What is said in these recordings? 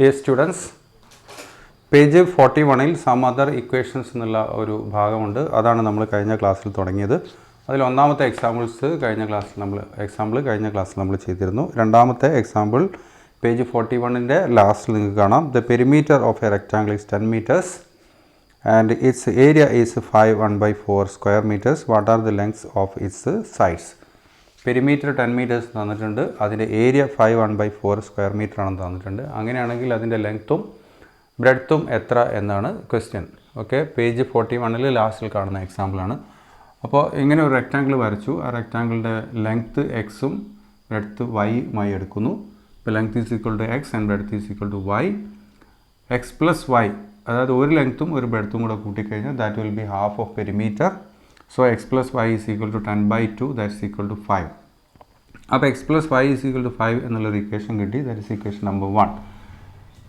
Dear students, page 41 some other equations എന്നുള്ള ഒരു ഭാഗമുണ്ട്. അതാണ് നമ്മൾ കഴിഞ്ഞ ക്ലാസ്സിൽ തുടങ്ങിയത്. അതിൽ ഒന്നാമത്തെ എക്സാമ്പിൾസ് കഴിഞ്ഞ ക്ലാസ്സിൽ നമ്മൾ ചെയ്തിരുന്നു. രണ്ടാമത്തെ എക്സാമ്പിൾ പേജ് 41ന്റെ ലാസ്റ്റിൽ നിങ്ങൾക്ക് കാണാം. The perimeter of a rectangle is 10 meters and its area is 5/1/4 square meters. What are the lengths of its sides? Perimeter 10 metres തന്നിട്ടുണ്ട്, അതിൻ്റെ ഏരിയ 5/1/4 സ്ക്വയർ മീറ്റർ ആണെന്ന് തന്നിട്ടുണ്ട്. അങ്ങനെയാണെങ്കിൽ അതിൻ്റെ ലെങ്ത്തും ബ്രെഡ്ത്തും എത്ര എന്നാണ് ക്വസ്റ്റ്യൻ. ഓക്കെ, പേജ് 41 ലാസ്റ്റിൽ കാണുന്ന എക്സാമ്പിളാണ്. അപ്പോൾ ഇങ്ങനെ ഒരു റെക്റ്റാങ്കിൾ വരച്ചു. ആ റെക്റ്റാങ്കിളിൻ്റെ ലെങ്ത്ത് എക്സും ബ്രെഡ്ത്ത് വൈയുമായി എടുക്കുന്നു. ഇപ്പോൾ length is equal to x and breadth is equal to y. X plus y, അതായത് ഒരു ലെങ്ത്തും ഒരു ബ്രെഡ്ത്തും കൂടെ കൂട്ടിക്കഴിഞ്ഞാൽ that will be half of perimeter. So x plus y is equal to 10/2, that's equal to 5. അപ്പോൾ x plus y is equal to 5 എന്നുള്ളൊരു equation കിട്ടി. That is equation number 1.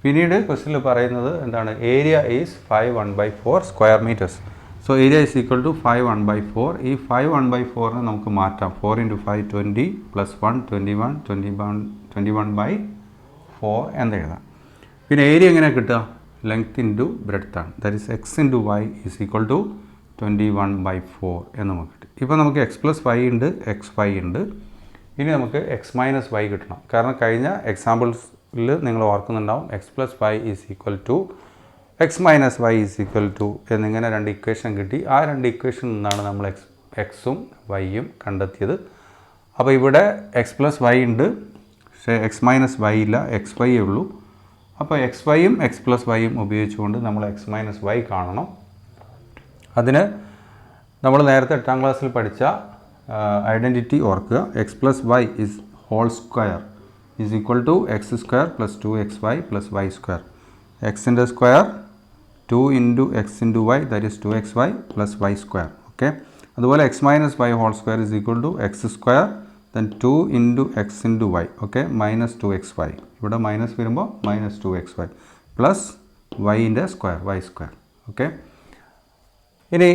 പിന്നീട് ക്വസ്റ്റ്യനിൽ പറയുന്നത് എന്താണ്? Area is 5/1/4 square metres. So area is equal to 5/1/4. ഈ 5/1/4 നമുക്ക് മാറ്റാം. 4 × 5 20 + 1 21/4 എന്നെഴുതാം. പിന്നെ ഏരിയ എങ്ങനെ കിട്ടുക? ലെങ്ത് ഇൻറ്റു ബ്രെഡ്ത്ത് ആണ്. That is x into y is equal to 21/4 എന്ന് നമുക്ക് കിട്ടും. ഇപ്പോൾ നമുക്ക് എക്സ് പ്ലസ് വൈ ഉണ്ട്, എക്സ് വൈ ഉണ്ട്. ഇനി നമുക്ക് എക്സ് മൈനസ് വൈ കിട്ടണം. കാരണം കഴിഞ്ഞ എക്സാമ്പിൾസിൽ നിങ്ങൾ ഓർക്കുന്നുണ്ടാവും, x plus y is equal to x minus y is equal to എന്നിങ്ങനെ രണ്ട് ഇക്വേഷൻ കിട്ടി. ആ രണ്ട് ഇക്വേഷനിൽ നിന്നാണ് നമ്മൾ എക്സും വൈയും കണ്ടെത്തിയത്. അപ്പോൾ ഇവിടെ എക്സ് പ്ലസ് വൈ ഉണ്ട്, പക്ഷേ എക്സ് മൈനസ് വൈ ഇല്ല, എക്സ് വൈയേ ഉള്ളൂ. അപ്പോൾ എക്സ് വൈയും എക്സ് പ്ലസ് വൈയും ഉപയോഗിച്ചുകൊണ്ട് നമ്മൾ എക്സ് മൈനസ് വൈ കാണണം. അതിന് നമ്മൾ നേരത്തെ 8ാം ക്ലാസ്സിൽ പഠിച്ച ഐഡൻറ്റിറ്റി ഓർക്കുക. X plus y is whole square is equal to x square plus 2xy plus y square. എക്സിൻ്റെ square 2 × x × y, that is 2xy plus y square. Okay, അതുപോലെ x minus y whole square is equal to x square then 2 × x × y. Okay, minus 2xy. ഇവിടെ minus വരുമ്പോൾ minus 2xy plus വൈൻ്റെ square y square. Okay, ഇനി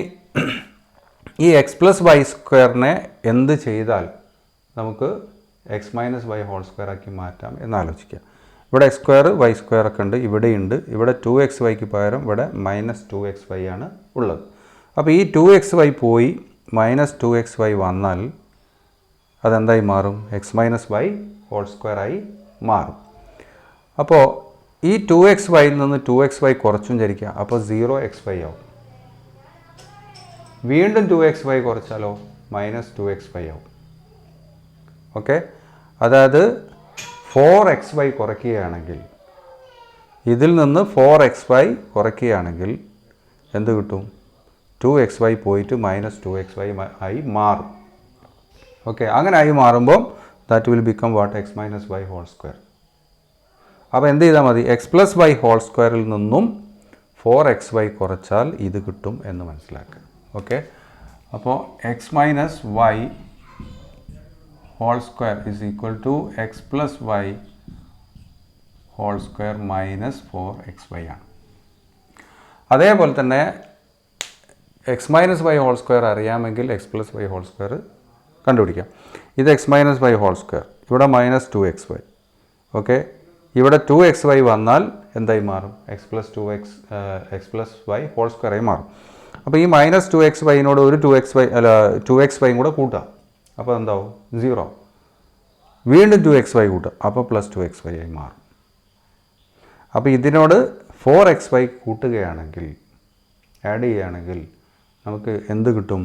ഈ x plus Y സ്ക്വയറിനെ എന്ത് ചെയ്താൽ നമുക്ക് x minus y whole square ആക്കി മാറ്റാം എന്നാലോചിക്കുക. ഇവിടെ എക്സ് സ്ക്വയർ വൈ സ്ക്വയർ ഒക്കെ ഉണ്ട്, ഇവിടെയുണ്ട്. ഇവിടെ 2xyക്ക് പകരം ഇവിടെ മൈനസ് 2xy ആണ് ഉള്ളത്. അപ്പോൾ ഈ 2xy പോയി മൈനസ് 2xy വന്നാൽ അതെന്തായി മാറും? X minus y whole square ആയി മാറും. അപ്പോൾ ഈ 2xyയിൽ നിന്ന് 2xy കുറച്ചും ചരിക്കുക, അപ്പോൾ 0xy ആവും. വീണ്ടും 2xy കുറച്ചാലോ മൈനസ് 2xy ആവും. ഓക്കെ, അതായത് 4xy കുറയ്ക്കുകയാണെങ്കിൽ, ഇതിൽ നിന്ന് 4xy കുറയ്ക്കുകയാണെങ്കിൽ എന്ത് കിട്ടും? 2xy പോയിട്ട് മൈനസ് 2xy ആയി മാറും. ഓക്കെ, അങ്ങനെ ആയി മാറുമ്പോൾ that will become what? X minus y whole square. അപ്പോൾ എന്ത് ചെയ്താൽ മതി? എക്സ് പ്ലസ് വൈ ഹോൾ സ്ക്വയറിൽ നിന്നും 4xy കുറച്ചാൽ ഇത് കിട്ടും എന്ന് മനസ്സിലാക്കുക. ഓക്കെ, അപ്പോൾ x minus y whole square is equal to x plus y whole square minus 4xy ആണ്. അതേപോലെ തന്നെ x minus y whole square അറിയാമെങ്കിൽ x plus y whole square കണ്ടുപിടിക്കാം. ഇത് x minus y whole square, ഇവിടെ minus 2xy. Okay, ഇവിടെ 2xy വന്നാൽ എന്തായി മാറും? X plus y whole square ആയി മാറും. അപ്പോൾ ഈ മൈനസ് 2xyനോട് ഒരു 2xy കൂടെ കൂട്ടാം, അപ്പോൾ എന്താവും? 0. വീണ്ടും 2xy കൂട്ടാം, അപ്പോൾ പ്ലസ് 2xy ആയി മാറും. അപ്പോൾ ഇതിനോട് 4xy കൂട്ടുകയാണെങ്കിൽ, ആഡ് ചെയ്യുകയാണെങ്കിൽ നമുക്ക് എന്ത് കിട്ടും?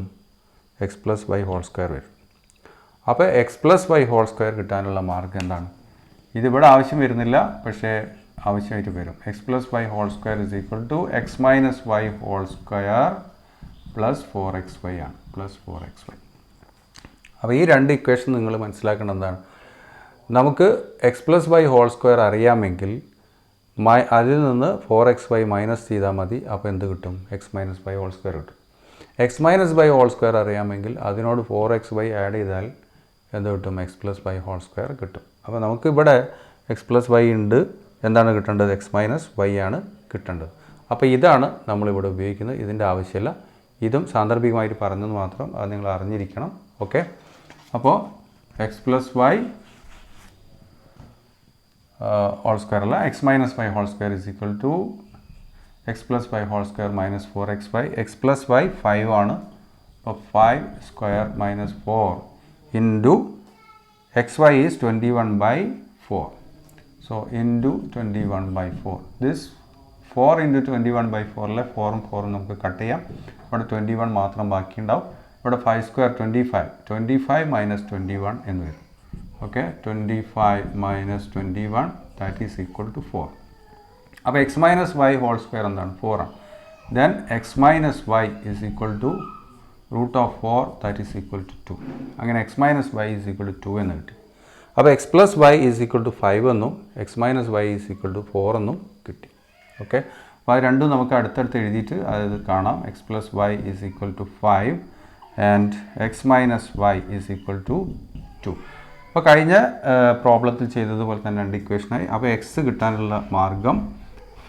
X plus y whole square വരും. അപ്പോൾ x plus y whole square കിട്ടാനുള്ള മാർഗ്ഗം എന്താണ്? ഇതിവിടെ ആവശ്യം വരുന്നില്ല, പക്ഷേ ആവശ്യമായിട്ട് വരും. X plus y whole square is equal to x minus y whole square plus 4xy ആണ്, പ്ലസ് 4xy. അപ്പോൾ ഈ രണ്ട് ഇക്വേഷൻ നിങ്ങൾ മനസ്സിലാക്കേണ്ടത് എന്താണ്? നമുക്ക് x plus y whole square അറിയാമെങ്കിൽ അതിൽ നിന്ന് 4xy മൈനസ് ചെയ്താൽ മതി. അപ്പോൾ എന്ത് കിട്ടും? X minus y whole square കിട്ടും. X minus y whole square അറിയാമെങ്കിൽ അതിനോട് 4xy ആഡ് ചെയ്താൽ എന്ത് കിട്ടും? X plus y whole square കിട്ടും. അപ്പോൾ നമുക്ക് ഇവിടെ എക്സ് പ്ലസ് വൈ ഉണ്ട്, എന്താണ് കിട്ടേണ്ടത്? എക്സ് മൈനസ് വൈ ആണ് കിട്ടേണ്ടത്. അപ്പോൾ ഇതാണ് നമ്മളിവിടെ ഉപയോഗിക്കുന്നത്. ഇതിൻ്റെ ആവശ്യമില്ല, ഇതും സാന്ദർഭികമായിട്ട് പറഞ്ഞത് മാത്രം, അത് നിങ്ങൾ അറിഞ്ഞിരിക്കണം. ഓക്കെ, അപ്പോൾ x plus y whole square അല്ല x minus y whole square is equal to x plus y whole square minus 4xy. x plus y 5 ആണ്. അപ്പോൾ 5 square minus 4 into xy is 21 by 4. So into 21 by 4. This 4 into 21 by 4 ലെ 4ഉം 4ഉം നമുക്ക് cut ചെയ്യാം. ഇവിടെ 21 മാത്രം ബാക്കി ഉണ്ടാവും. ഇവിടെ 5 square 25 minus 21 എന്ന് വരും. Okay, 25 minus 21 that is equal to 4. അപ്പോൾ x minus y whole square എന്താണ്? 4 ആണ്. Then x minus y is equal to root of 4 that is equal to 2. അങ്ങനെ x minus y is equal to 2 എന്ന് കിട്ടി. അപ്പോൾ x plus y is equal to 5 എന്നും x minus y is equal to 4 എന്നും കിട്ടി. Okay, അപ്പോൾ അത് രണ്ടും നമുക്ക് അടുത്തടുത്ത് എഴുതിയിട്ട് അത് കാണാം. x plus y is equal to 5 and x minus y is equal to 2. അപ്പോൾ കഴിഞ്ഞ പ്രോബ്ലത്തിൽ ചെയ്തതുപോലെ തന്നെ രണ്ട് ഇക്വേഷനായി. അപ്പോൾ എക്സ് കിട്ടാനുള്ള മാർഗം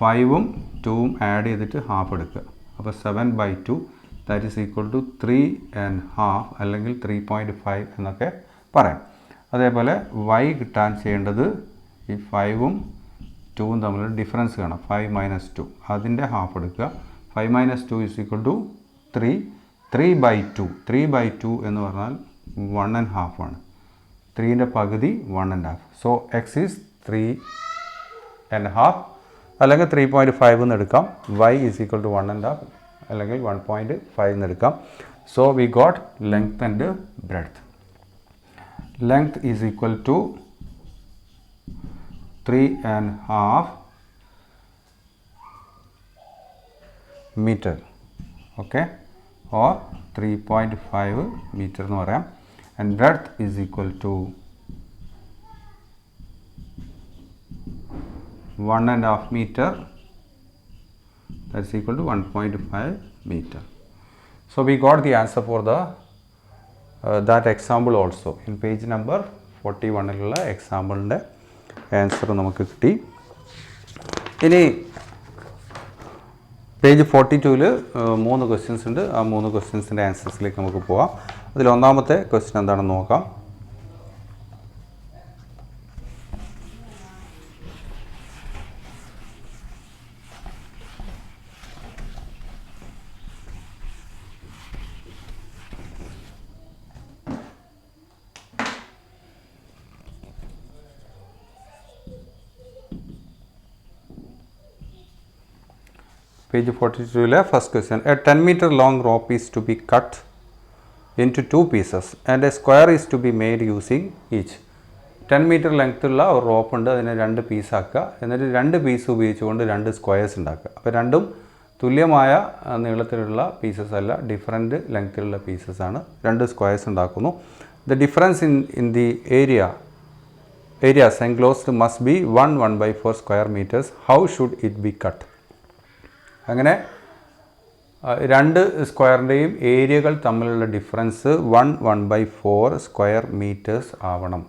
5ഉം 2ഉം ആഡ് ചെയ്തിട്ട് ഹാഫ് എടുക്കുക. അപ്പോൾ 7/2 ദാറ്റ് ഈസ് ഈക്വൽ ടു 3.5 അല്ലെങ്കിൽ 3.5 എന്നൊക്കെ പറയാം. അതേപോലെ y കിട്ടാൻ ചെയ്യേണ്ടത് ഈ 5ഉം 2ഉം തമ്മിലുള്ള ഡിഫറൻസ് കാണാം. 5 minus 2 അതിൻ്റെ ഹാഫ് എടുക്കുക. 5 minus 2 is equal to 3. 3/2 എന്ന് പറഞ്ഞാൽ 1.5 ആണ്. 3ൻ്റെ പകുതി 1.5. സോ എക്സ് ഈസ് 3.5 അല്ലെങ്കിൽ 3.5 എന്ന് എടുക്കാം. y ഈസ് ഈക്വൽ ടു 1.5 അല്ലെങ്കിൽ 1.5 എന്ന് എടുക്കാം. So we got length and breadth. Length is equal to 3.5 metre. Okay, or 3.5 metre എന്ന് പറയാം. And breadth is equal to 1.5 meter, that's equal to 1.5 meter. So we got the answer for the that example also in page number 41 ലുള്ള എക്സാമ്പിളിൻ്റെ answer നമുക്ക് കിട്ടി. ഇനി page 42-ൽ 3 questions ഉണ്ട്. ആ 3 ക്വസ്റ്റ്യൻസിൻ്റെ ആൻസേഴ്സിലേക്ക് നമുക്ക് പോവാം. അതിൽ ഒന്നാമത്തെ ക്വസ്റ്റ്യൻ എന്താണെന്ന് നോക്കാം. Page 42-ലെ first question. A 10 meter long rope is to be cut into 2 pieces and a square is to be made using each. 10 meter length ഉള്ള ഒരു റോപ്പ് ഉണ്ട്. അതിനെ 2 പീസാക്കുക. എന്നിട്ട് 2 പീസ് ഉപയോഗിച്ചുകൊണ്ട് 2 സ്ക്വയർസ് ഉണ്ടാക്കുക. അപ്പോൾ രണ്ടും തുല്യമായ നീളത്തിലുള്ള പീസസ് അല്ല, ഡിഫറൻറ്റ് ലെങ്ത്തിലുള്ള പീസസ് ആണ്. 2 സ്ക്വയർസ് ഉണ്ടാക്കുന്നു. The difference in the areas enclosed must be 1/4 square metres. How should it be cut? അങ്ങനെ 2 സ്ക്വയറിൻ്റെയും ഏരിയകൾ തമ്മിലുള്ള ഡിഫറൻസ് 1/4 സ്ക്വയർ മീറ്റേഴ്സ് ആവണം.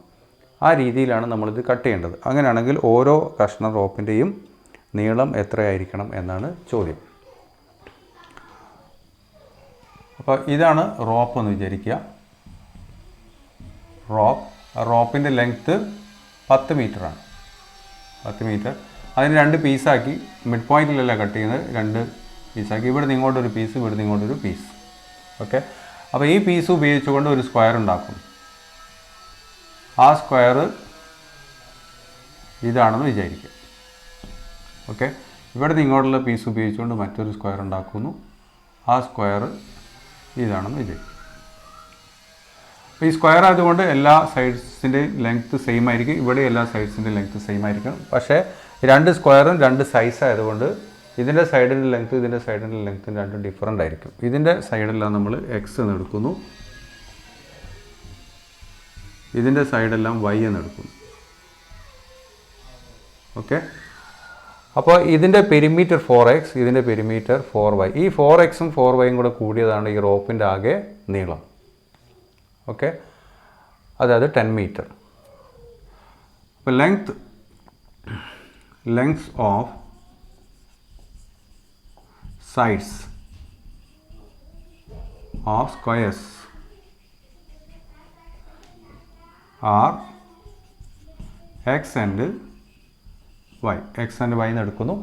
ആ രീതിയിലാണ് നമ്മളിത് കട്ട് ചെയ്യേണ്ടത്. അങ്ങനെയാണെങ്കിൽ ഓരോ കഷ്ണ റോപ്പിൻ്റെയും നീളം എത്രയായിരിക്കണം എന്നാണ് ചോദ്യം. അപ്പോൾ ഇതാണ് റോപ്പ് എന്ന് വിചാരിക്കുക. റോപ്പിൻ്റെ ലെങ്ത്ത് 10 മീറ്ററാണ്. 10 മീറ്റർ. അതിന് 2 പീസാക്കി, മിഡ് പോയിൻറ്റിലല്ല കട്ട് ചെയ്യുന്നത്, 2 പീസാക്കി. ഇവിടെ നിന്ന് ഇങ്ങോട്ടൊരു പീസ്, ഇവിടെ നിന്ന് ഇങ്ങോട്ടൊരു പീസ്. ഓക്കെ, അപ്പോൾ ഈ പീസ് ഉപയോഗിച്ചുകൊണ്ട് ഒരു സ്ക്വയർ ഉണ്ടാക്കും. ആ സ്ക്വയർ ഇതാണെന്ന് വിചാരിക്കുക. ഓക്കെ, ഇവിടെ നിന്ന് ഇങ്ങോട്ടുള്ള പീസ് ഉപയോഗിച്ചുകൊണ്ട് മറ്റൊരു സ്ക്വയർ ഉണ്ടാക്കുന്നു. ആ സ്ക്വയർ ഇതാണെന്ന് വിചാരിക്കുക. അപ്പോൾ ഈ സ്ക്വയർ ആയതുകൊണ്ട് എല്ലാ സൈഡ്സിൻ്റെയും ലെങ്ത്ത് സെയിം ആയിരിക്കും. ഇവിടെ എല്ലാ സൈഡ്സിൻ്റെയും ലെങ്ത്ത് സെയിം ആയിരിക്കും. പക്ഷേ 2 സ്ക്വയറും 2 സൈസ് ആയതുകൊണ്ട് ഇതിൻ്റെ സൈഡിൻ്റെ ലെങ്ത്ത് ഇതിൻ്റെ സൈഡിൻ്റെ ലെങ്ത്തും രണ്ടും ഡിഫറൻ്റ് ആയിരിക്കും. ഇതിൻ്റെ സൈഡെല്ലാം നമ്മൾ എക്സ് എന്ന് എടുക്കുന്നു, ഇതിൻ്റെ സൈഡെല്ലാം വൈ എന്ന് എടുക്കുന്നു. ഓക്കെ, അപ്പോൾ ഇതിൻ്റെ പെരിമീറ്റർ 4x, ഇതിൻ്റെ പെരിമീറ്റർ 4y. ഈ 4xും 4yയും കൂടെ കൂടിയതാണ് ഈ റോപ്പിൻ്റെ ആകെ നീളം. ഓക്കെ, അതായത് 10 മീറ്റർ. അപ്പോൾ lengths of sides of squares are x and y, x and y എന്ന് എടുക്കുന്നു.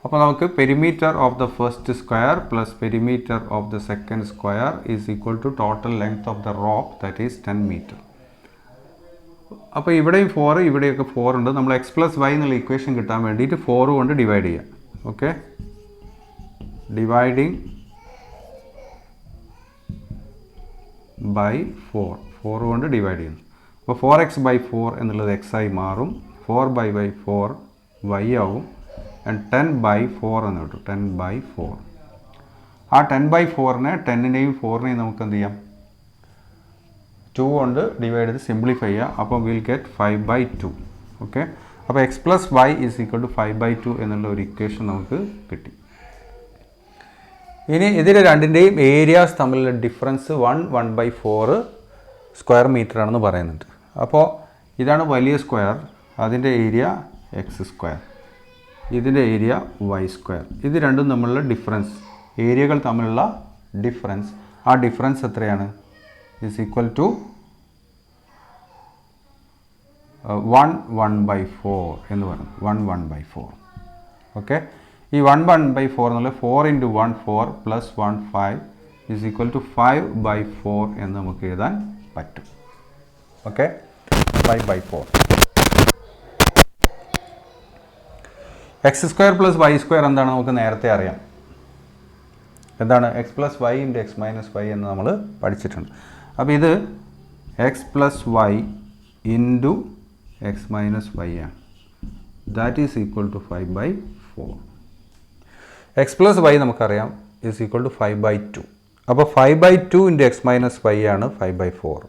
അപ്പോൾ നമുക്ക് perimeter of the first square plus perimeter of the second square is equal to total length of the rope that is 10 metre. അപ്പോൾ ഇവിടെയും 4 ഇവിടെയൊക്കെ 4 ഉണ്ട്. നമ്മൾ x plus y എന്നുള്ള ഇക്വേഷൻ കിട്ടാൻ വേണ്ടിയിട്ട് 4 കൊണ്ട് ഡിവൈഡ് ചെയ്യാം. ഓക്കെ, ഡിവൈഡിങ് ബൈ 4 കൊണ്ട് ഡിവൈഡ് ചെയ്യുന്നു. അപ്പോൾ 4x/4 എന്നുള്ളത് x ആയി മാറും, 4/4 y ആവും, ആൻഡ് 10/4 എന്ന് കിട്ടും. 10/4. ആ 10/4നെ 10നെയും 4നെയും നമുക്ക് എന്ത് ചെയ്യാം, 2 കൊണ്ട് ഡിവൈഡ് ചെയ്ത് സിംപ്ലിഫൈ ചെയ്യുക. അപ്പോൾ വിൽ ഗെറ്റ് 5/2. ഓക്കെ, അപ്പോൾ x plus y is equal to 5/2 എന്നുള്ള ഒരു ഇക്വേഷൻ നമുക്ക് കിട്ടി. ഇനി ഇതിൽ രണ്ടിൻ്റെയും ഏരിയാസ് തമ്മിലുള്ള ഡിഫറൻസ് 1/4 സ്ക്വയർ മീറ്റർ ആണെന്ന് പറയുന്നുണ്ട്. അപ്പോൾ ഇതാണ് വലിയ സ്ക്വയർ, അതിൻ്റെ ഏരിയ എക്സ് സ്ക്വയർ, ഇതിൻ്റെ ഏരിയ വൈ സ്ക്വയർ. ഇത് രണ്ടും തമ്മിലുള്ള ഡിഫറൻസ്, ഏരിയകൾ തമ്മിലുള്ള ഡിഫറൻസ്, ആ ഡിഫറൻസ് എത്രയാണ്, ഈസ് ഈക്വൽ ടു 1/4 എന്ന് പറയുന്നത്. 1/4. ഓക്കെ, ഈ 1/4 എന്നുള്ളത് 4 × 1 4 + 1 5 ഈസ് ഈക്വൽ ടു 5/4 എന്ന് നമുക്ക് എഴുതാൻ പറ്റും. Okay, 5/4. X square plus y square എന്താണ് നമുക്ക് നേരത്തെ അറിയാം. എന്താണ്, x plus y into x minus y എന്ന് നമ്മൾ പഠിച്ചിട്ടുണ്ട്. അപ്പോൾ ഇത് x plus y into x minus y ആണ്. That is equal to 5/4. X plus y നമുക്കറിയാം ഈസ് ഈക്വൽ ടു 5/2. അപ്പോൾ 5/2 ഇൻറ്റു എക്സ് മൈനസ് വൈ ആണ് 5/4.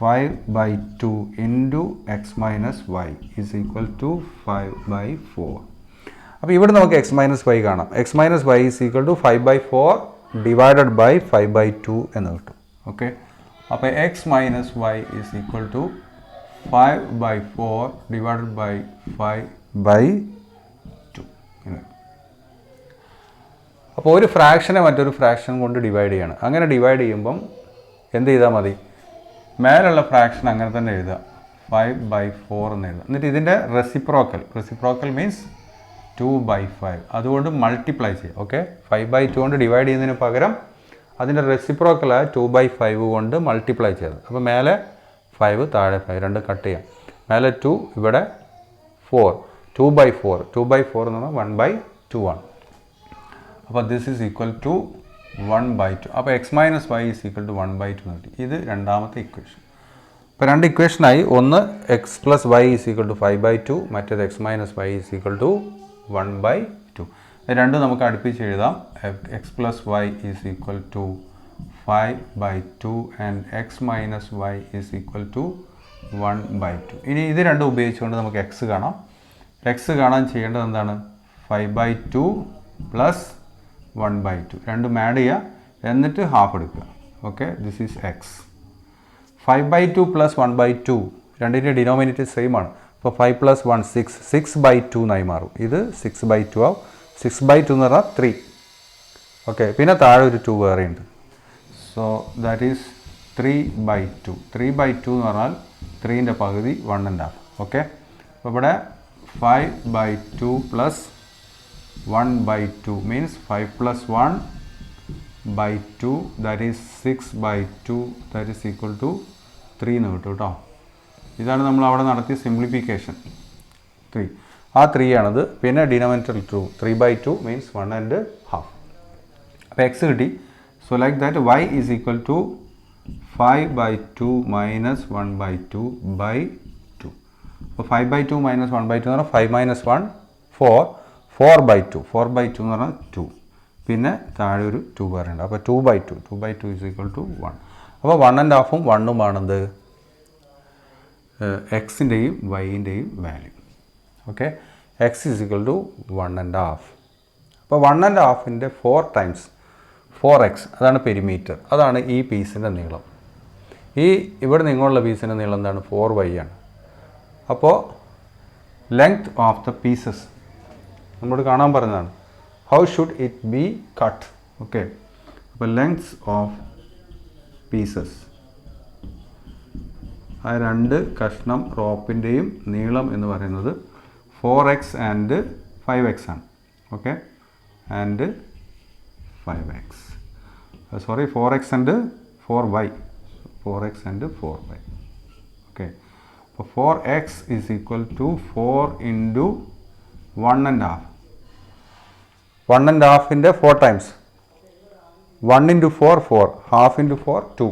5/2 into x minus y is equal to 5/4. അപ്പോൾ ഇവിടെ നമുക്ക് എക്സ് മൈനസ് വൈ കാണാം. X minus y is equal to 5/4 divided by 5/2 എന്ന് കിട്ടും. Okay, അപ്പോൾ x minus y is equal to 5/4 divided by 5/2. അപ്പോൾ ഒരു ഫ്രാക്ഷനെ മറ്റൊരു ഫ്രാക്ഷൻ കൊണ്ട് ഡിവൈഡ് ചെയ്യാണ്. അങ്ങനെ ഡിവൈഡ് ചെയ്യുമ്പം എന്ത് ചെയ്താൽ മതി, മേലുള്ള ഫ്രാക്ഷൻ അങ്ങനെ തന്നെ എഴുതുക, 5/4 എന്ന് എഴുതുക. എന്നിട്ട് ഇതിൻ്റെ റെസിപ്രോക്കൽ മീൻസ് 2/5, അതുകൊണ്ട് മൾട്ടിപ്ലൈ ചെയ്യുക. ഓക്കെ, 5/2 കൊണ്ട് ഡിവൈഡ് ചെയ്യുന്നതിന് പകരം അതിൻ്റെ റെസിപ്രോക്കലായ 2/5 കൊണ്ട് മൾട്ടിപ്ലൈ ചെയ്തത്. അപ്പോൾ മേലെ 5 താഴെ 5 രണ്ട് കട്ട് ചെയ്യാം. മേലെ 2 ഇവിടെ 4, 2/4. 2/4 എന്ന് പറഞ്ഞാൽ 1/2 ആണ്. അപ്പോൾ ദിസ് ഈസ് ഈക്വൽ ടു 1/2. അപ്പോൾ x minus y is equal to 1/2 എന്ന് കിട്ടി. ഇത് രണ്ടാമത്തെ ഇക്വേഷൻ. ഇപ്പോൾ രണ്ട് ഇക്വേഷനായി, ഒന്ന് x plus y is equal to 5/2, മറ്റേത് x minus y is equal to 1/2. രണ്ടും നമുക്ക് അടുപ്പിച്ച് എഴുതാം. X plus y is equal to 5/2 and x minus y is equal to 1/2. ഇനി ഇത് രണ്ടും ഉപയോഗിച്ചുകൊണ്ട് നമുക്ക് എക്സ് കാണാം. എക്സ് കാണാൻ ചെയ്യേണ്ടത് എന്താണ്, 5/2 പ്ലസ് 1/2 രണ്ടും ആഡ് ചെയ്യുക, എന്നിട്ട് ഹാഫ് എടുക്കുക. Okay, this is X. 5/2 plus 1/2 രണ്ടിൻ്റെ ഡിനോമിനേറ്റർ സെയിം ആണ്. അപ്പോൾ 5 + 1 6, 6/2 എന്നായി മാറും. ഇത് 6/2 ആവും. 6/2 എന്ന് പറഞ്ഞാൽ 3. ഓക്കെ, പിന്നെ താഴെ ഒരു 2 വേറെ ഉണ്ട്. So that is 3/2. 3/2 എന്ന് പറഞ്ഞാൽ 3ൻ്റെ പകുതി 1.5. ഓക്കെ, അപ്പോൾ ഇവിടെ 5/2 plus 1/2 means 5 + 1/2 that is 6/2 that is equal to 3 എന്ന് കിട്ടും കേട്ടോ. ഇതാണ് നമ്മൾ അവിടെ നടത്തിയ സിംപ്ലിഫിക്കേഷൻ. 3, ആ 3 ആണത്. പിന്നെ ഡിനോമിനേറ്റർ 2, 3/2 means 1.5. അപ്പോൾ എക്സ് കിട്ടി. So like that y is equal to 5/2 minus 1/2/2. അപ്പോൾ 5/2 മൈനസ് 1/2 എന്ന് പറഞ്ഞാൽ 5 - 1 4, 4/2. 4/2 എന്ന് പറഞ്ഞാൽ 2. പിന്നെ താഴെ ഒരു 2 പറയുന്നുണ്ട്. അപ്പോൾ 2/2 ഈസ് ഈക്വൽ ടു 1. അപ്പോൾ 1.5ഉം 1ഉം ആണെന്ത്, എക്സിൻ്റെയും വൈൻ്റെയും value. Okay, x is equal to 1.5. അപ്പോൾ 1.5ൻ്റെ 4 ടൈംസ് 4x, അതാണ് പെരിമീറ്റർ. അതാണ് ഈ പീസിൻ്റെ നീളം. ഈ ഇവിടെ നിങ്ങളുള്ള പീസിൻ്റെ നീളം എന്താണ്, 4y ആണ്. അപ്പോൾ ലെങ്ത് ഓഫ് ദ പീസസ് നമ്മളോട് കാണാൻ പറഞ്ഞതാണ്. How should it be cut. Okay, അപ്പോൾ ലെങ്ത്സ് ഓഫ് പീസസ്, ആ രണ്ട് കഷ്ണം റോപ്പിൻ്റെയും നീളം എന്ന് പറയുന്നത് 4x and 5x ആണ്. Okay, and 5x. Sorry, 4x and 4y. 4x and 4y. Okay, so 4x is equal to 4 into 1 and half. 1 and half into 4 times. 1 into 4, 4. Half into 4, 2.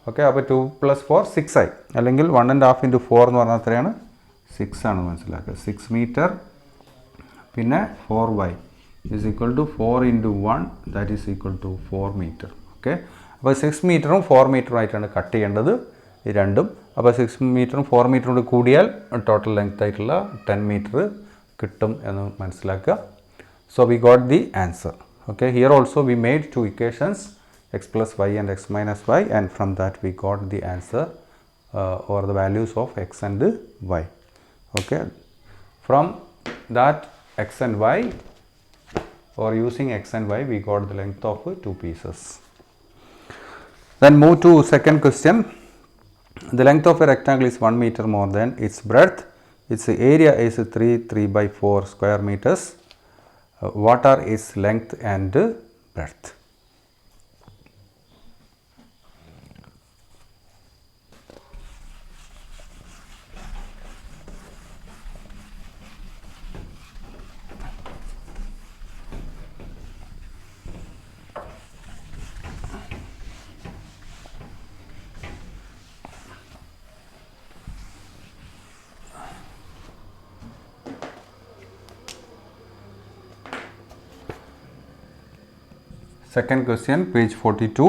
Okay, അപ്പോൾ 2 plus 4, 6 ആയി. അല്ലെങ്കിൽ 1 and half into 4 എന്ന് പറഞ്ഞാൽ എത്രയാണ്? 6 ആണ് മനസ്സിലാക്കുക. 6 meter. പിന്നെ 4y is equal to 4 into 1, that is equal to 4 meter. Okay, അപ്പോൾ 6 മീറ്ററും 4 മീറ്ററും ആയിട്ടാണ് കട്ട് ചെയ്യേണ്ടത് ഈ രണ്ടും. അപ്പോൾ 6 മീറ്ററും 4 മീറ്ററും കൂടി കൂടിയാൽ ടോട്ടൽ ലെങ്ത് ആയിട്ടുള്ള 10 മീറ്റർ കിട്ടും എന്ന് മനസ്സിലാക്കുക. So we got the answer. Okay, here also we made two equations, x plus y and x minus y, and from that we got the answer or the values of x and y. Okay, from that x and y, or using x and y, we got the length of two pieces. Then move to second question. The length of a rectangle is 1 meter more than its breadth. Its area is 3 by 4 square meters. What are its length and breadth? Second question, page 42.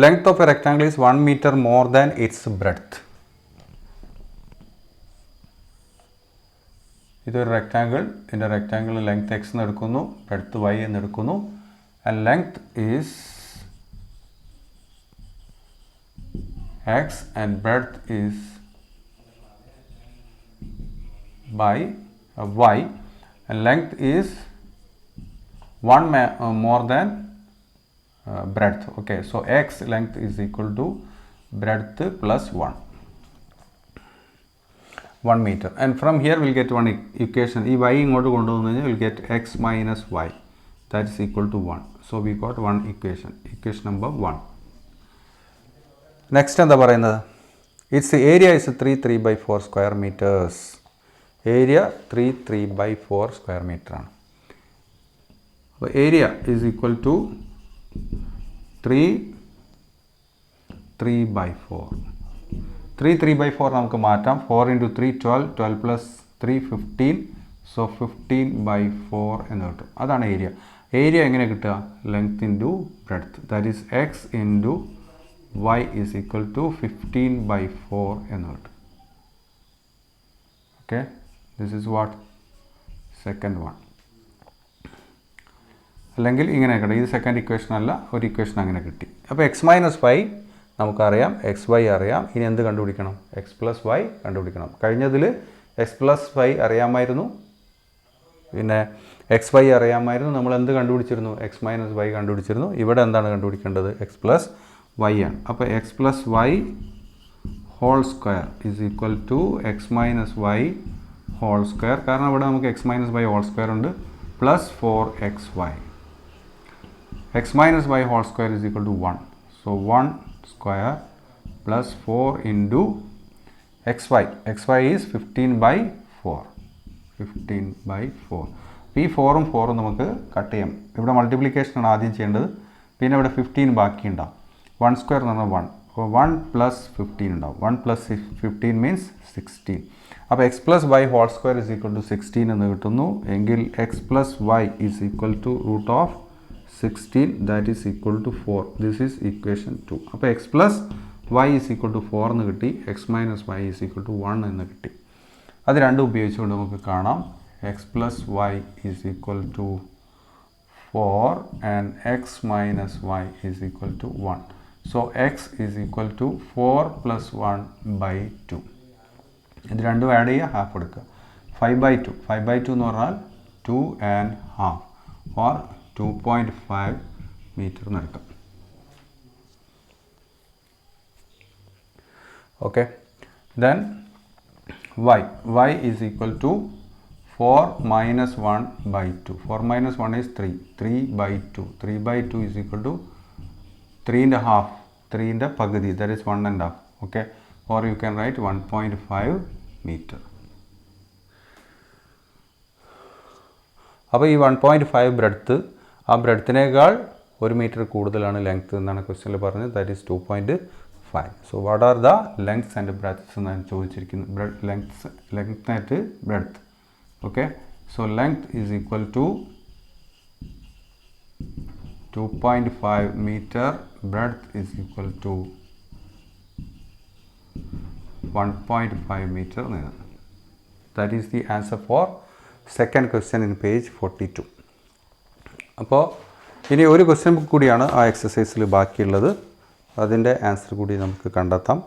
Length of a rectangle is 1 meter more than its breadth. ഇതൊരു rectangle. ഇതിൻ്റെ rectangle length X എന്ന് എടുക്കുന്നു, breadth Y എന്ന് എടുക്കുന്നു. And length is X and breadth is by y, and length is 1 more than breadth. Okay, so x length is equal to breadth plus 1 meter, and from here we'll get one equation. If y ingotu konduvunnu we'll get x minus y, that is equal to 1. So we got one equation number 1. Next എന്താ പറയുന്നത്? Its area is 3 by 4 square meters. Area 3 by 4 square meter ആണ്. അപ്പോൾ area is equal to 3 by 4. 3 by 4 നമുക്ക് മാറ്റാം. 4 into 3 12, 12 plus 3 15. So 15 by 4 എന്ന് കിട്ടും. അതാണ് area. Area എങ്ങനെ കിട്ടുക? Length into breadth, that is X into y is equal to 15 by 4 എന്ന് കിട്ടും. Okay, this is what second one. അല്ലെങ്കിൽ ഇങ്ങനെ കിട്ടും. ഇത് സെക്കൻഡ് ഇക്വേഷൻ അല്ല, ഒരു ഇക്വേഷൻ അങ്ങനെ കിട്ടി. അപ്പോൾ എക്സ് മൈനസ് വൈ നമുക്കറിയാം, എക്സ് വൈ അറിയാം. ഇനി എന്ത് കണ്ടുപിടിക്കണം? എക്സ് പ്ലസ് വൈ കണ്ടുപിടിക്കണം. കഴിഞ്ഞതിൽ എക്സ് പ്ലസ് വൈ അറിയാമായിരുന്നു, പിന്നെ എക്സ് വൈ അറിയാമായിരുന്നു. നമ്മൾ എന്ത് കണ്ടുപിടിച്ചിരുന്നു? എക്സ് മൈനസ് വൈ കണ്ടുപിടിച്ചിരുന്നു. ഇവിടെ എന്താണ് കണ്ടുപിടിക്കേണ്ടത്? എക്സ് പ്ലസ് വൈ ആണ്. അപ്പോൾ x plus y whole square is equal to x minus y whole square. കാരണം ഇവിടെ നമുക്ക് x minus y whole square ഉണ്ട്, plus 4xy. x minus y whole square is equal to 1. So 1 square plus 4 into xy. xy is 15 by 4. 15 by 4. ഈ 4ഉം 4ഉം നമുക്ക് cut ചെയ്യാം. ഇവിടെ മൾട്ടിപ്ലിക്കേഷനാണ് ആദ്യം ചെയ്യേണ്ടത്. പിന്നെ ഇവിടെ 15 ബാക്കി ഉണ്ടാവും. 1 സ്ക്വയർ എന്ന് പറഞ്ഞാൽ 1. അപ്പോൾ 1 പ്ലസ് 15 ഉണ്ടാവും. 1 പ്ലസ് 15 മീൻസ് 16. അപ്പോൾ x plus y whole square is equal to 16 എന്ന് കിട്ടുന്നു. എങ്കിൽ x plus y is equal to root of 16, that is equal to 4. This is equation 2. അപ്പോൾ x plus y is equal to 4 എന്ന് കിട്ടി, x minus y is equal to 1 എന്ന് കിട്ടി. അത് രണ്ടും ഉപയോഗിച്ചുകൊണ്ട് നമുക്ക് കാണാം x plus y is equal to 4 and x minus y is equal to 1. So x is equal to 4 plus 1 by 2. ഇത് രണ്ടും ആഡ് ചെയ്യുക, ഹാഫ് എടുക്കുക. 5 by 2. 5 by 2 എന്ന് പറഞ്ഞാൽ 2 and half or 2.5 meter എന്ന് എടുക്കാം. Okay, then y is equal to 4 minus 1 by 2. 4 minus 1 is 3. 3 by 2. 3 by 2 is equal to 3 and a half. 3 in the pagadi, that is 1 and a half. Okay, or you can write 1.5 meter. അപ്പോൾ ഈ 1.5 breadth, ആ ബ്രെഡ്ത്തിനേക്കാൾ 1 metre കൂടുതലാണ് length എന്നാണ് ക്വസ്റ്റ്യനിൽ പറഞ്ഞത്. That is 2.5. So what are the lengths and breadths എന്നാണ് ചോദിച്ചിരിക്കുന്നത്. Length and breadth. Okay, so length is equal to 2.5 meter, breadth is equal to 1.5 meter. That is the answer for second question in page 42. അപ്പോൾ ഇനി ഒരു question കൂടിയാണ് ആ എക്സസൈസിൽ ബാക്കിയുള്ളത്. അതിൻ്റെ answer കൂടി നമുക്ക് കണ്ടെത്താം.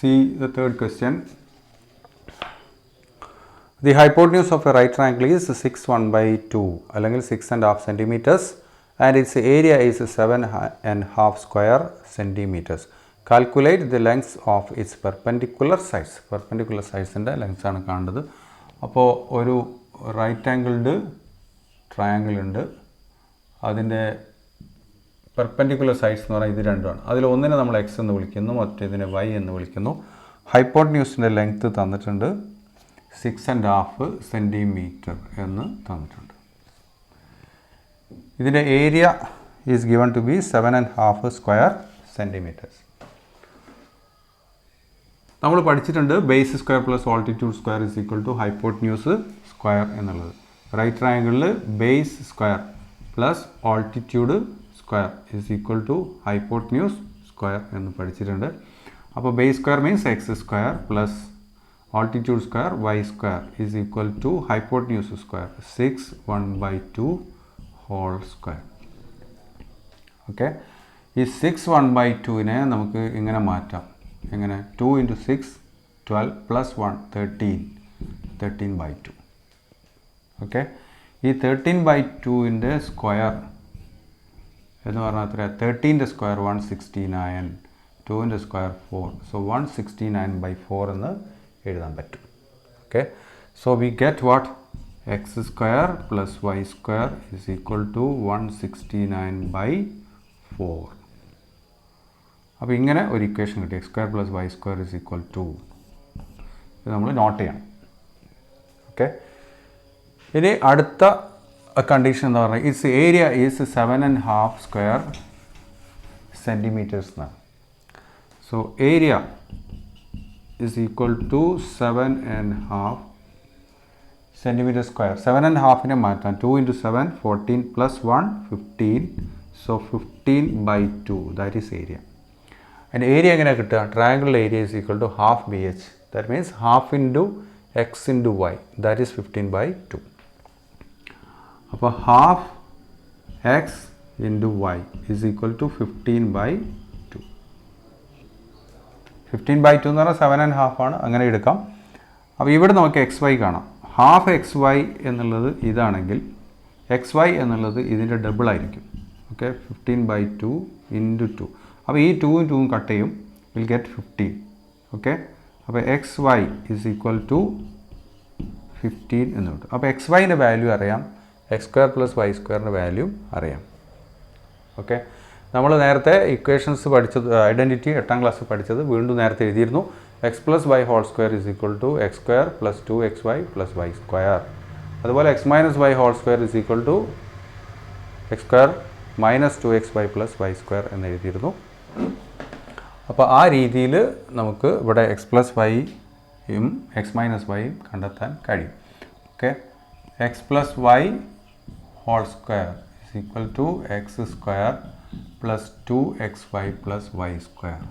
See the third question. The hypotenuse of a right triangle is 6/1/2 അല്ലെങ്കിൽ 6.5 centimeters and its area is 7.5 square centimeters. Calculate the length of its perpendicular sides. Perpendicular sides ൻ്റെ ലെങ്ത് ആണ് കാണുന്നത്. അപ്പോൾ ഒരു റൈറ്റ് ആംഗിൾഡ് ട്രയാങ്കിൾ ഉണ്ട്. അതിൻ്റെ perpendicular sides എന്ന് പറഞ്ഞാൽ ഇത് രണ്ടുമാണ്. അതിൽ ഒന്നിനെ നമ്മൾ എക്സ് എന്ന് വിളിക്കുന്നു, മറ്റേതിനെ വൈ എന്ന് വിളിക്കുന്നു. ഹൈപ്പോട്ടന്യൂസിൻ്റെ ലെങ്ത്ത് തന്നിട്ടുണ്ട് 6.5 centimeter എന്ന് തന്നിട്ടുണ്ട്. ഇതിൻ്റെ area is given to be 7.5 square centimeters. നമ്മൾ പഠിച്ചിട്ടുണ്ട് base square plus altitude square is equal to hypotenuse square എന്നുള്ളത്. റൈറ്റ് ട്രയാങ്കിളിൽ base square plus altitude square is equal to hypotenuse square എന്ന് പഠിച്ചിട്ടുണ്ട്. അപ്പോൾ base square means x square plus altitude square y square is equal to hypotenuse square 6/1/2 whole square. Okay, ഈ 6/1/2നെ നമുക്ക് ഇങ്ങനെ മാറ്റാം. എങ്ങനെ? 2 × 6 12 + 1 13/2. ഓക്കെ, ഈ 13/2ൻ്റെ സ്ക്വയർ എന്ന് പറഞ്ഞാൽ എത്ര? 13ൻ്റെ സ്ക്വയർ 169, 2ൻ്റെ സ്ക്വയർ 4. സോ 169/4 എന്ന് എഴുതാൻ പറ്റും. Okay, so we get what? X square plus y square is equal to 169/4. അപ്പോൾ ഇങ്ങനെ ഒരു ഇക്വേഷൻ കിട്ടി. X square plus y square is equal to, ഇത് നമ്മൾ നോട്ട് ചെയ്യണം. ഓക്കെ, ഇനി അടുത്ത കണ്ടീഷൻ എന്ന് പറഞ്ഞാൽ it's area is 7.5 square centimeters എന്നാണ്. So area is equal to 7.5 centimeter square. 7.5നെ മാറ്റാം. 2 × 7 14 + 1 15. So 15/2 that is area. And area എങ്ങനെ കിട്ടുക? Triangle area is equal to half BH. That means half into x into y. That is 15/2. അപ്പോൾ half x into y is equal to 15/2. 15/2 എന്ന് പറഞ്ഞാൽ 7.5 ആണ്. അങ്ങനെ എടുക്കാം. അപ്പോൾ ഇവിടെ നമുക്ക് എക്സ് വൈ കാണാം. ഹാഫ് എക്സ് വൈ എന്നുള്ളത് ഇതാണെങ്കിൽ എക്സ് വൈ എന്നുള്ളത് ഇതിൻ്റെ ഡബിൾ ആയിരിക്കും. ഓക്കെ, 15/2 × 2. അപ്പോൾ ഈ 2ഉം 2ഉം കട്ട് ചെയ്യും. Will get 15. ഓക്കെ, അപ്പോൾ x y is equal to 15 എന്ന് കിട്ടും. അപ്പോൾ എക്സ് വൈൻ്റെ വാല്യൂ അറിയാം, എക്സ് സ്ക്വയർ പ്ലസ് വൈ സ്ക്വയറിൻ്റെ വാല്യൂ അറിയാം. ഓക്കെ, നമ്മൾ നേരത്തെ ഇക്വേഷൻസ് പഠിച്ചത്, ഐഡൻറ്റിറ്റി 8ാം ക്ലാസ്സിൽ പഠിച്ചത് വീണ്ടും നേരത്തെ എഴുതിയിരുന്നു. X plus y whole square is equal to x square plus 2xy plus y square. അതുപോലെ x minus y whole square is equal to x square minus 2xy plus y square എന്ന് എഴുതിയിരുന്നു. അപ്പോൾ ആ രീതിയിൽ നമുക്ക് ഇവിടെ എക്സ് പ്ലസ് വൈയും x minus വൈയും കണ്ടെത്താൻ കഴിയും. Okay, x plus y whole square is equal to x square plus 2xy plus y square.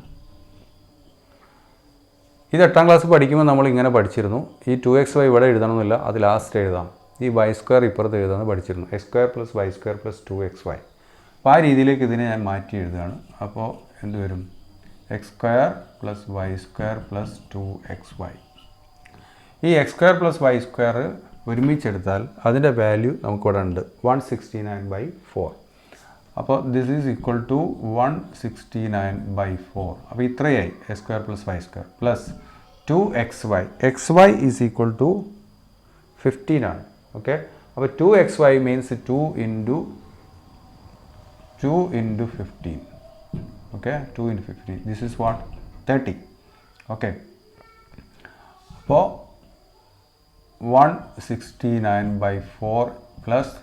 ഇത് 8ാം ക്ലാസ് പഠിക്കുമ്പോൾ നമ്മൾ ഇങ്ങനെ പഠിച്ചിരുന്നു. ഈ 2xy ഇവിടെ എഴുതണമെന്നില്ല, അത് ലാസ്റ്റ് എഴുതാം. ഈ വൈ സ്ക്വയർ ഇപ്പുറത്ത് എഴുതാമെന്ന് പഠിച്ചിരുന്നു. X square plus y square plus 2xy. അപ്പോൾ ആ രീതിയിലേക്ക് ഇതിനെ ഞാൻ മാറ്റി എഴുതുകയാണ്. അപ്പോൾ എന്ത് വരും? X square plus y square plus 2xy. ഈ x square plus y square ഒരുമിച്ചെടുത്താൽ അതിൻ്റെ വാല്യൂ നമുക്കിവിടെ ഉണ്ട് 169/4. അപ്പോൾ ദിസ് ഈസ് ഈക്വൽ ടു 169/4. അപ്പോൾ ഇത്രയായി x square plus y square plus 2xy. xy is equal to 15 ആണ്. ഓക്കെ, അപ്പോൾ 2xy means 2 into 15. Okay, 2 into 15. This is what? 30. Okay. അപ്പോൾ 169/4 പ്ലസ്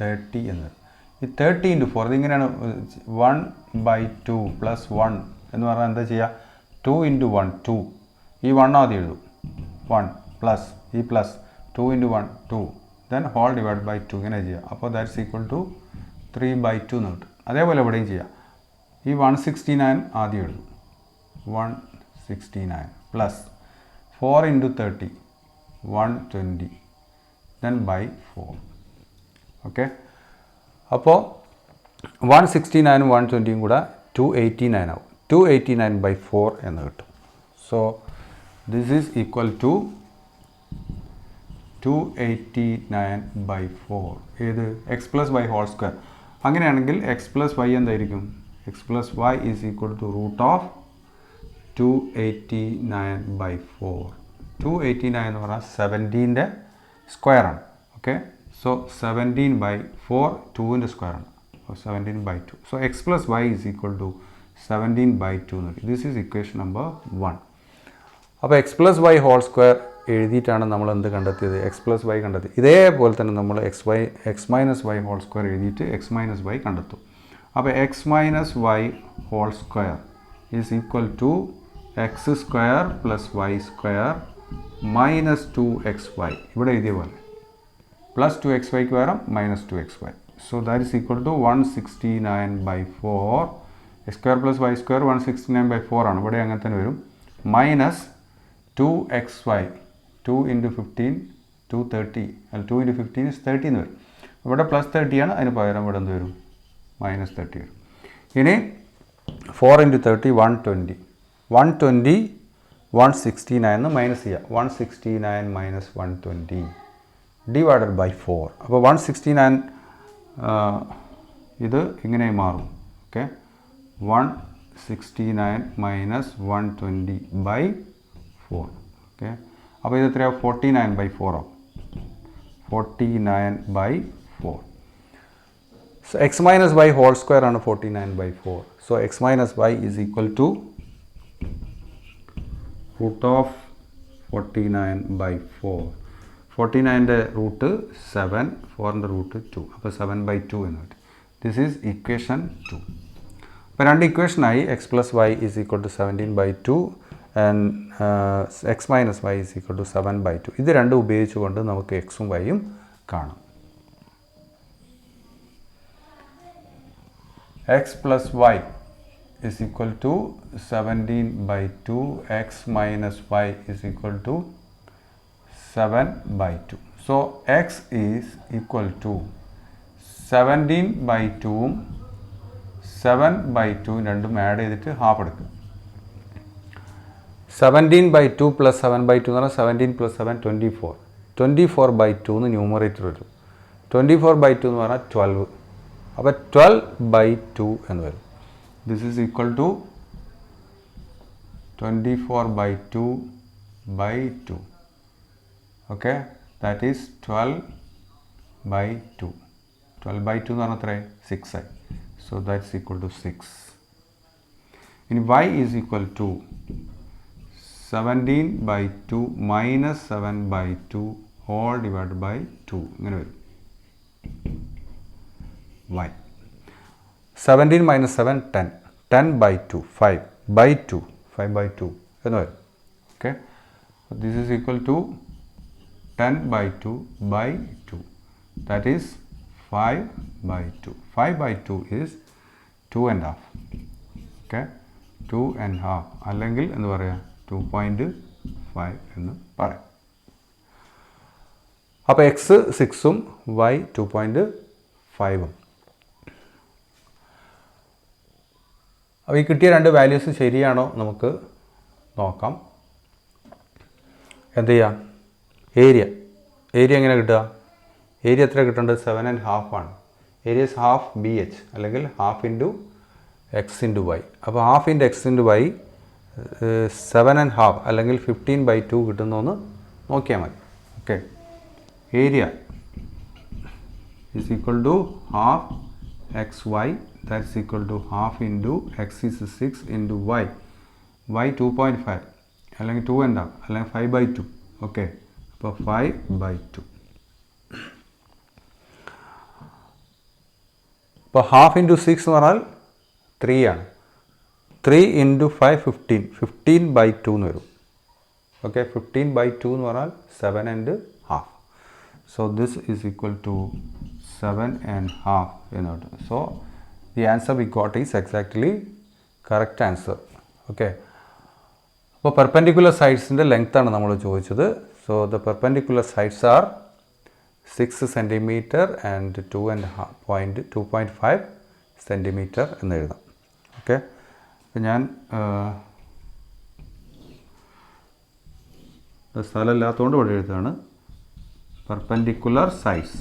30 എന്നത് ഈ 30 into 4 ഇതിങ്ങനെയാണ്. 1/2 പ്ലസ് 1 എന്ന് പറഞ്ഞാൽ എന്താ ചെയ്യുക? 2 into 1 2. ഈ 1 ആദ്യം എഴുതും. 1 പ്ലസ് ഈ plus 2 into 1 2. Then whole divide by 2 ഇങ്ങനെ ചെയ്യുക. അപ്പോൾ ദാറ്റ്സ് ഈക്വൽ ടു 3/2 എന്ന് കിട്ടും. അതേപോലെ എവിടെയും ചെയ്യാം. ഈ 169 ആദ്യം എഴുതും. 169 plus 4 into 30 120 then by 4. Okay, അപ്പോൾ 169 120 കൂടെ 289 ആവും. 289/4 എന്ന് കിട്ടും. So this is equal to 289/4. ഏത്? X plus y whole square. അങ്ങനെയാണെങ്കിൽ എക്സ് പ്ലസ് വൈ എന്തായിരിക്കും? X plus y is equal to root of 289/4. 289 എന്ന് പറഞ്ഞാൽ 17ൻ്റെ സ്ക്വയറാണ്. ഓക്കെ, സോ 17/4 2ൻ്റെ സ്ക്വയറാണ്. 17/2. So x plus y is equal to 17/2 എന്ന് കിട്ടും. This is equation number 1. അപ്പോൾ x plus y whole square എഴുതിയിട്ടാണ് നമ്മൾ എന്ത് കണ്ടെത്തിയത്? എക്സ് പ്ലസ് വൈ കണ്ടെത്തി. ഇതേപോലെ തന്നെ നമ്മൾ x minus y whole square എഴുതിയിട്ട് എക്സ് മൈനസ് വൈ കണ്ടെത്തും. അപ്പോൾ x minus y whole square is equal to x square plus y square minus 2xy. ഇവിടെ എഴുതിയ പോലെ പ്ലസ് 2xyക്ക് പകരം minus 2xy. So that is equal to 169/4. X square plus y square 169/4 ആണ്. ഇവിടെ അങ്ങനെ തന്നെ വരും. Minus 2xy. 2 into 15 230. അല്ല, 2 into 15 is 30 എന്ന് വരും. ഇവിടെ പ്ലസ് 30 ആണ്. അതിന് പകരം ഇവിടെ എന്ത് വരും? മൈനസ് 30 വരും. ഇനി 4 into 30 120. 120 169 എന്ന് മൈനസ് ചെയ്യുക. 169 മൈനസ് 120 ഡിവൈഡഡ് ബൈ 4. അപ്പോൾ 169 ഇത് ഇങ്ങനെ മാറും. Okay, 169 minus 120/4. ഓക്കെ, അപ്പോൾ ഇത് എത്രയാവും? 49/4 ആവും. 49/4. So x minus y whole square ആണ് 49/4. So x minus y is equal to root of 49/4. 49ൻ്റെ റൂട്ട് 7, 4ൻ്റെ റൂട്ട് 2. അപ്പോൾ 7/2 എന്ന് കിട്ടും. This is equation 2. അപ്പോൾ രണ്ട് ഇക്വേഷനായി. X plus y is equal to 17/2 and x minus y is equal to 7/2. ഇത് രണ്ടും ഉപയോഗിച്ചുകൊണ്ട് നമുക്ക് എക്സും വൈയും കാണാം. X plus y is equal to 17/2. X minus y is equal to 7/2. So x is equal to 17/2 7/2 രണ്ടും ആഡ് ചെയ്തിട്ട് half എടുക്കുക. 17/2 പ്ലസ് 7/2 എന്ന് പറഞ്ഞാൽ 17 പ്ലസ് 7 24. 24/2 എന്ന് ന്യൂമറേറ്റർ വരും. 24/2 എന്ന് പറഞ്ഞാൽ 12. അപ്പോൾ 12/2 എന്ന് വരും. This is equal to 24/2/2. Okay, that is 12/2. 12/2 എന്ന് പറഞ്ഞാൽ എത്രയായി? 6 ആയി. So that's equal to 6. ഇനി y is equal to 17/2 minus 7/2 all divided by 2 ഇങ്ങനെ വരും. y 17 minus 7 10. 10/2 5/2 5/2 എന്ന് വരും. Okay, this is equal to 10/2/2. That is 5/2. 5/2 is 2.5. Okay, 2.5 അല്ലെങ്കിൽ എന്ന് പറയാം 2.5 എന്ന് പറയാം. അപ്പോൾ എക്സ് 6ഉം വൈ 2.5ഉം. അപ്പോൾ ഈ കിട്ടിയ രണ്ട് വാല്യൂസ് ശരിയാണോ നമുക്ക് നോക്കാം. എന്ത് ചെയ്യാം? ഏരിയ എങ്ങനെ കിട്ടുക? ഏരിയ എത്ര കിട്ടേണ്ടത്? 7.5 ആണ്. ഏരിയ ഇസ് ഹാഫ് BH അല്ലെങ്കിൽ half into x into y. അപ്പോൾ half into x into y 7.5 അല്ലെങ്കിൽ 15/2 കിട്ടുന്നതെന്ന് നോക്കിയാൽ മതി. Okay, area is equal to half xy, that's equal to half into x is 6 into y 2.5 അല്ലെങ്കിൽ 2 എന്താ അല്ലെങ്കിൽ 5/2. ഓക്കെ, അപ്പോൾ 5/2. അപ്പോൾ ഹാഫ് ഇൻറ്റു 6 എന്ന് പറഞ്ഞാൽ 3 ആണ്. 3 into 5 15/2 എന്ന് വരും. ഓക്കെ, 15/2 എന്ന് പറഞ്ഞാൽ 7.5. So this is equal to 7.5 എന്ന്. So the answer we got is exactly correct answer. Okay, അപ്പോൾ പെർപെൻഡിക്കുലർ സൈഡ്സിൻ്റെ ലെങ്ത് ആണ് നമ്മൾ ചോദിച്ചത്. So the perpendicular sides are 6 centimetre and 2.5 centimetre എന്ന് എഴുതാം. ഓക്കെ, അപ്പോൾ ഞാൻ സ്ഥലമില്ലാത്തതുകൊണ്ട് ഇവിടെ എഴുതാണ്. Perpendicular sides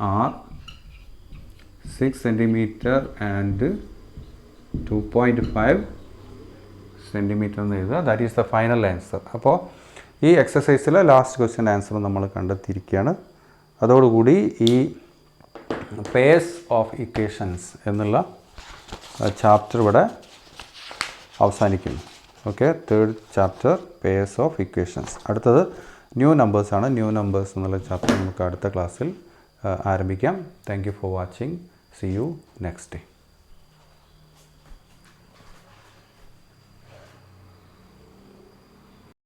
are 6 centimeter and 2.5 centimeter എന്ന് എഴുതുക. That is the final answer. അപ്പോൾ ഈ എക്സസൈസിലെ ലാസ്റ്റ് ക്വസ്റ്റ്യൻ ആൻസർ നമ്മൾ കണ്ടെത്തിയിരിക്കുകയാണ്. അതോടുകൂടി ഈ പേഴ്സ് ഓഫ് ഇക്വേഷൻസ് എന്നുള്ള ചാപ്റ്റർ ഇവിടെ അവസാനിക്കുന്നു. Okay, third chapter purse of equations. അടുത്തത് ന്യൂ നമ്പേഴ്സാണ്. ന്യൂ നമ്പേഴ്സ് എന്നുള്ള ചാപ്റ്റർ നമുക്ക് അടുത്ത ക്ലാസ്സിൽ ആരംഭിക്കാം. Thank you for watching. See you next day.